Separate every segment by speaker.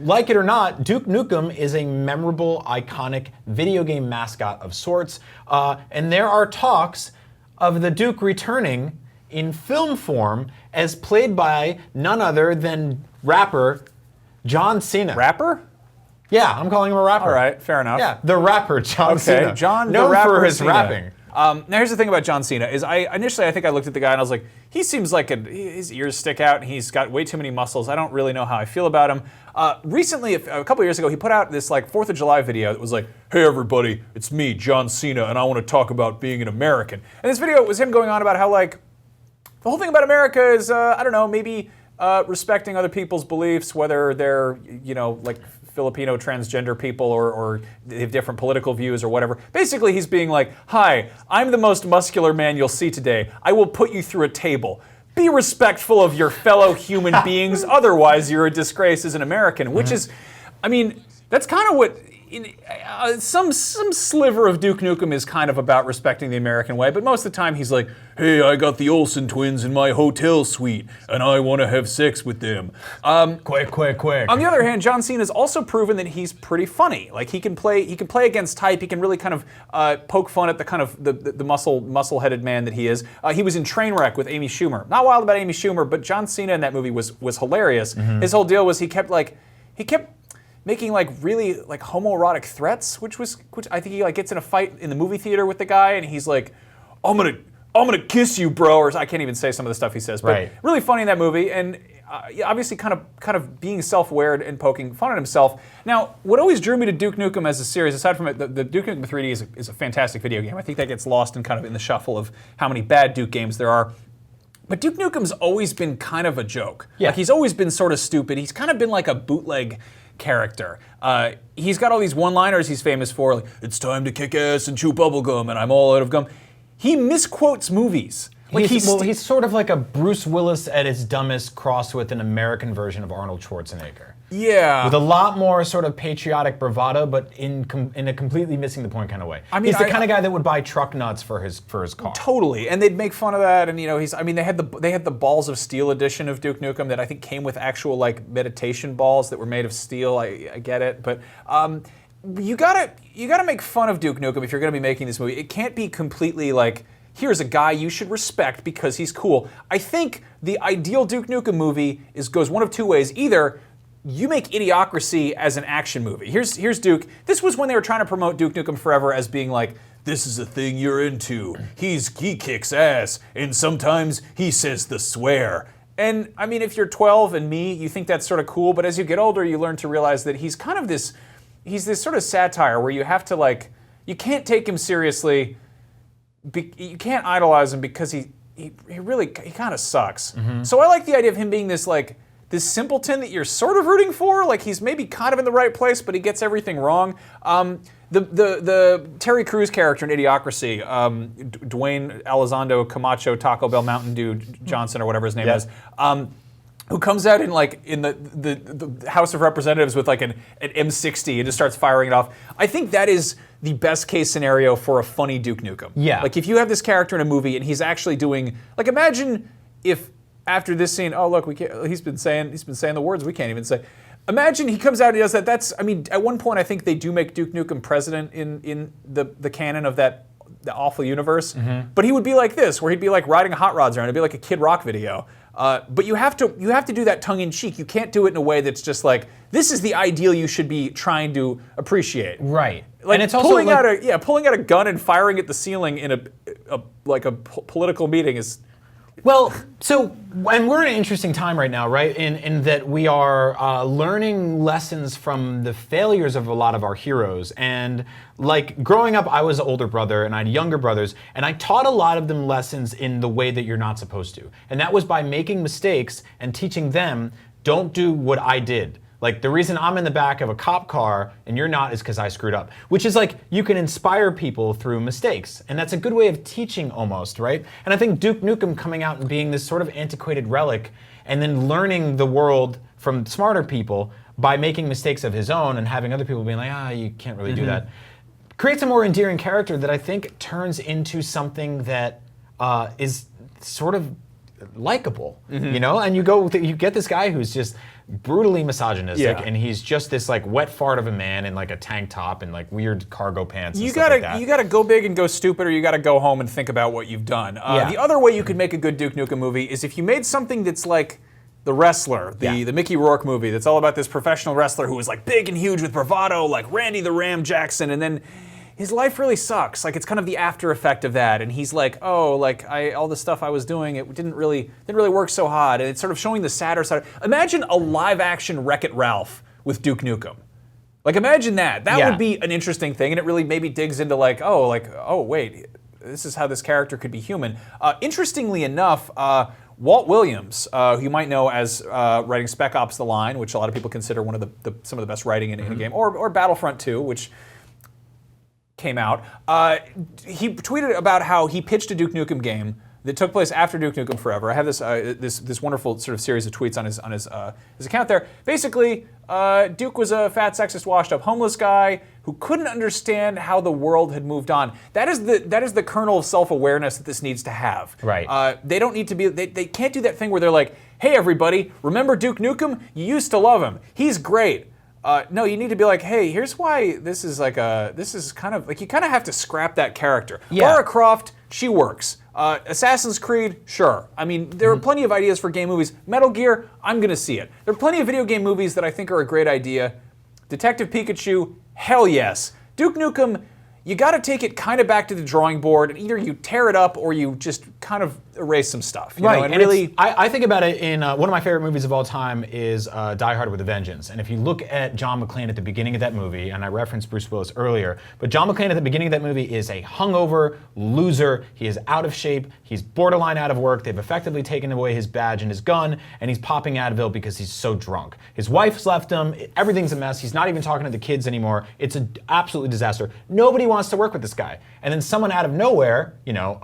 Speaker 1: Like it or not, Duke Nukem is a memorable, iconic video game mascot of sorts, and there are talks of the Duke returning in film form as played by none other than rapper John Cena.
Speaker 2: Rapper?
Speaker 1: Yeah, I'm calling him a rapper.
Speaker 2: All right, fair enough.
Speaker 1: Yeah, the rapper John Cena.
Speaker 2: Okay, John
Speaker 1: known
Speaker 2: the rapper
Speaker 1: for his
Speaker 2: Cena.
Speaker 1: rapping.
Speaker 2: Now here's the thing about John Cena is initially I think I looked at the guy and I was like, he seems like his ears stick out and he's got way too many muscles. I don't really know how I feel about him. Recently, a couple of years ago, he put out this like 4th of July video that was like, hey everybody, it's me, John Cena, and I want to talk about being an American. And this video was him going on about how like, the whole thing about America is, I don't know, maybe respecting other people's beliefs, whether they're, you know, like Filipino transgender people or they have different political views or whatever. Basically, he's being like, hi, I'm the most muscular man you'll see today. I will put you through a table. Be respectful of your fellow human beings, otherwise you're a disgrace as an American, which is, I mean, that's kind of what, some sliver of Duke Nukem is kind of about respecting the American way, but most of the time he's like, hey, I got the Olsen twins in my hotel suite, and I want to have sex with them.
Speaker 1: Quick.
Speaker 2: On the other hand, John Cena's also proven that he's pretty funny. Like he can play against type. He can really kind of poke fun at the kind of the muscle-headed man that he is. He was in Trainwreck with Amy Schumer. Not wild about Amy Schumer, but John Cena in that movie was hilarious. Mm-hmm. His whole deal was he kept making like really like homoerotic threats, which I think he like gets in a fight in the movie theater with the guy, and he's like, I'm gonna kiss you, bro, or I can't even say some of the stuff he says, but
Speaker 1: right.
Speaker 2: Really funny in that movie, and obviously kind of being self-aware and poking fun at himself. Now, what always drew me to Duke Nukem as a series, aside from it, the Duke Nukem 3D is a fantastic video game. I think that gets lost in kind of in the shuffle of how many bad Duke games there are. But Duke Nukem's always been kind of a joke.
Speaker 1: Yeah.
Speaker 2: Like he's always been sort of stupid. He's kind of been like a bootleg character. He's got all these one-liners he's famous for, like, it's time to kick ass and chew bubblegum and I'm all out of gum. He misquotes movies. Like
Speaker 1: he's sort of like a Bruce Willis at his dumbest crossed with an American version of Arnold Schwarzenegger.
Speaker 2: Yeah.
Speaker 1: With a lot more sort of patriotic bravado, but in a completely missing the point kind of way. I mean, he's the kind of guy that would buy truck nuts for his car.
Speaker 2: Totally, and they'd make fun of that, and you know, they had the Balls of Steel edition of Duke Nukem that I think came with actual like meditation balls that were made of steel. I get it, but you gotta make fun of Duke Nukem if you're gonna be making this movie. It can't be completely like, here's a guy you should respect because he's cool. I think the ideal Duke Nukem movie goes one of two ways. Either you make Idiocracy as an action movie. Here's Duke. This was when they were trying to promote Duke Nukem Forever as being like, this is a thing you're into. He kicks ass, and sometimes he says the swear. And I mean, if you're 12 and me, you think that's sort of cool, but as you get older, you learn to realize that he's kind of this sort of satire where you have to like, you can't take him seriously, you can't idolize him because he kind of sucks. Mm-hmm. So I like the idea of him being this simpleton that you're sort of rooting for, like he's maybe kind of in the right place, but he gets everything wrong. The Terry Crews character in Idiocracy, Dwayne Elizondo Camacho Taco Bell Mountain Dew Johnson or whatever his name is, who comes out in the House of Representatives with like an M60 and just starts firing it off. I think that is the best case scenario for a funny Duke Nukem.
Speaker 1: Yeah.
Speaker 2: Like if you have this character in a movie and he's actually doing, like imagine if after this scene, oh look, he's been saying the words we can't even say. Imagine he comes out and he does that. I mean, at one point I think they do make Duke Nukem president in the canon of the awful universe. Mm-hmm. But he would be like this, where he'd be like riding hot rods around. It'd be like a Kid Rock video. But you have to do that tongue in cheek. You can't do it in a way that's just like, this is the ideal you should be trying to appreciate.
Speaker 1: Right.
Speaker 2: Like
Speaker 1: and it's also
Speaker 2: pulling out a gun and firing at the ceiling in a political meeting is.
Speaker 1: Well, and we're in an interesting time right now, right? In that we are learning lessons from the failures of a lot of our heroes. And like growing up, I was an older brother and I had younger brothers, and I taught a lot of them lessons in the way that you're not supposed to. And that was by making mistakes and teaching them, don't do what I did. Like the reason I'm in the back of a cop car and you're not is because I screwed up. Which is like, you can inspire people through mistakes. And that's a good way of teaching almost, right? And I think Duke Nukem coming out and being this sort of antiquated relic and then learning the world from smarter people by making mistakes of his own and having other people being like, you can't really do that, creates a more endearing character that I think turns into something that is sort of likable, you know? And you get this guy who's just brutally misogynistic, and he's just this like wet fart of a man in like a tank top and like weird cargo pants. And stuff like that.
Speaker 2: You gotta go big and go stupid, or you gotta go home and think about what you've done. The other way you could make a good Duke Nukem movie is if you made something that's like The Wrestler, the Mickey Rourke movie that's all about this professional wrestler who was like big and huge with bravado, like Randy the Ram Jackson, and then his life really sucks. Like it's kind of the after effect of that, and he's like, oh, like all the stuff I was doing, it didn't really work so hard, and it's sort of showing the sadder side. Imagine a live action Wreck-It Ralph with Duke Nukem. Like imagine that. That would be an interesting thing, and it really maybe digs into like, oh wait, this is how this character could be human. Interestingly enough, Walt Williams, who you might know as writing Spec Ops: The Line, which a lot of people consider one of some of the best writing in a game, or Battlefront 2, which came out. He tweeted about how he pitched a Duke Nukem game that took place after Duke Nukem Forever. I have this wonderful sort of series of tweets on his account there. Basically, Duke was a fat, sexist, washed-up homeless guy who couldn't understand how the world had moved on. That is the kernel of self-awareness that this needs to have.
Speaker 1: Right.
Speaker 2: They don't need to be. They can't do that thing where they're like, "Hey, everybody, remember Duke Nukem? You used to love him. He's great." No, you need to be like, hey, here's why this is kind of like you kind of have to scrap that character. Lara Croft, she works. Assassin's Creed, sure. I mean, there are plenty of ideas for game movies. Metal Gear, I'm gonna see it. There are plenty of video game movies that I think are a great idea. Detective Pikachu, hell yes. Duke Nukem, you got to take it kind of back to the drawing board, and either you tear it up or you just kind of erase some stuff. You know? And really,
Speaker 1: I think about it in one of my favorite movies of all time is Die Hard with a Vengeance. And if you look at John McClane at the beginning of that movie, and I referenced Bruce Willis earlier, but John McClane at the beginning of that movie is a hungover loser. He is out of shape. He's borderline out of work. They've effectively taken away his badge and his gun, and he's popping Advil because he's so drunk. His wife's left him. Everything's a mess. He's not even talking to the kids anymore. It's an absolute disaster. Nobody wants to work with this guy. And then someone out of nowhere, you know,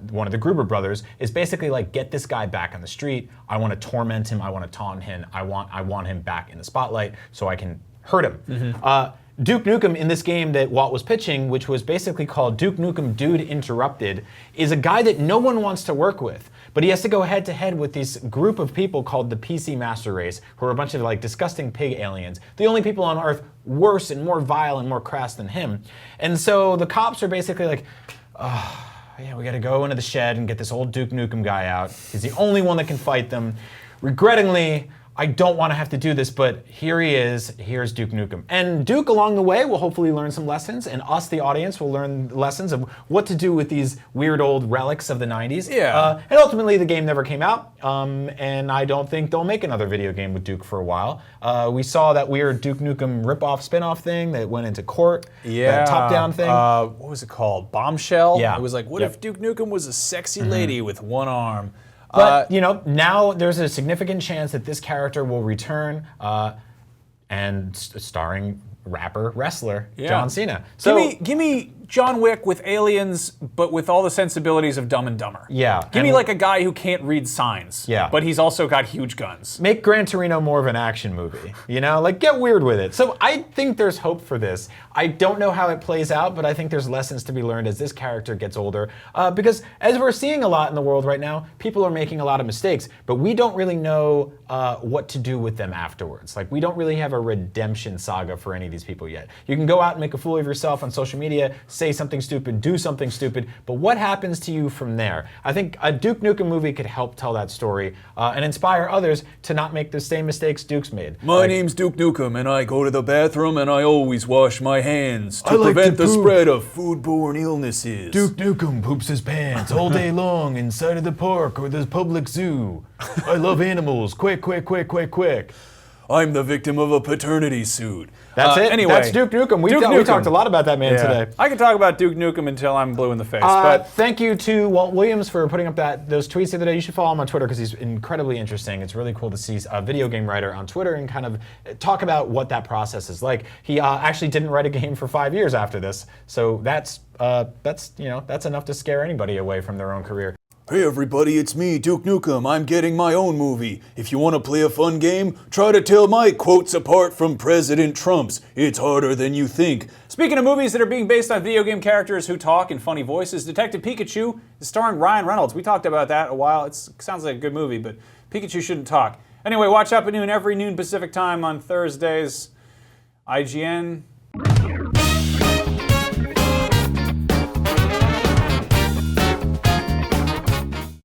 Speaker 1: one of the Gruber brothers, is basically like, get this guy back on the street. I want to torment him. I want to taunt him. I want him back in the spotlight so I can hurt him. Duke Nukem in this game that Walt was pitching, which was basically called Duke Nukem Dude Interrupted, is a guy that no one wants to work with. But he has to go head to head with this group of people called the PC Master Race, who are a bunch of like disgusting pig aliens. The only people on Earth worse and more vile and more crass than him. And so the cops are basically like, yeah, we gotta go into the shed and get this old Duke Nukem guy out. He's the only one that can fight them. Regrettingly, I don't want to have to do this, but here he is. Here's Duke Nukem. And Duke, along the way, will hopefully learn some lessons, and us, the audience, will learn lessons of what to do with these weird old relics of the 90s.
Speaker 2: Yeah.
Speaker 1: And ultimately, the game never came out, and I don't think they'll make another video game with Duke for a while. We saw that weird Duke Nukem rip-off spin-off thing that went into court, that top-down thing.
Speaker 2: What was it called? Bombshell?
Speaker 1: Yeah.
Speaker 2: It was like, what if Duke Nukem was a sexy lady with one arm?
Speaker 1: But, you know, now there's a significant chance that this character will return and starring rapper, wrestler, John Cena. So
Speaker 2: give me John Wick with aliens, but with all the sensibilities of Dumb and Dumber.
Speaker 1: Yeah.
Speaker 2: Give me like a guy who can't read signs.
Speaker 1: Yeah.
Speaker 2: But he's also got huge guns.
Speaker 1: Make Gran Torino more of an action movie, you know? Like, get weird with it. So I think there's hope for this. I don't know how it plays out, but I think there's lessons to be learned as this character gets older. Because as we're seeing a lot in the world right now, people are making a lot of mistakes, but we don't really know what to do with them afterwards. Like, we don't really have a redemption saga for any of these people yet. You can go out and make a fool of yourself on social media, say something stupid, do something stupid, but what happens to you from there? I think a Duke Nukem movie could help tell that story and inspire others to not make the same mistakes Duke's made.
Speaker 2: My name's Duke Nukem, and I go to the bathroom, and I always wash my hands to prevent the spread of foodborne illnesses.
Speaker 1: Duke Nukem poops his pants all day long inside of the park or the public zoo. I love animals. Quick, quick, quick, quick, quick.
Speaker 2: I'm the victim of a paternity suit.
Speaker 1: That's it.
Speaker 2: Anyway,
Speaker 1: that's Duke Nukem. We talked a lot about that man today.
Speaker 2: I could talk about Duke Nukem until I'm blue in the face. But
Speaker 1: thank you to Walt Williams for putting up those tweets the other day. You should follow him on Twitter because he's incredibly interesting. It's really cool to see a video game writer on Twitter and kind of talk about what that process is like. He actually didn't write a game for 5 years after this, so that's enough to scare anybody away from their own career.
Speaker 3: Hey everybody, it's me, Duke Nukem. I'm getting my own movie. If you want to play a fun game, try to tell my quotes apart from President Trump's. It's harder than you think.
Speaker 2: Speaking of movies that are being based on video game characters who talk in funny voices, Detective Pikachu is starring Ryan Reynolds. We talked about that a while. It sounds like a good movie, but Pikachu shouldn't talk. Anyway, watch Up at Noon every noon Pacific time on Thursdays. IGN.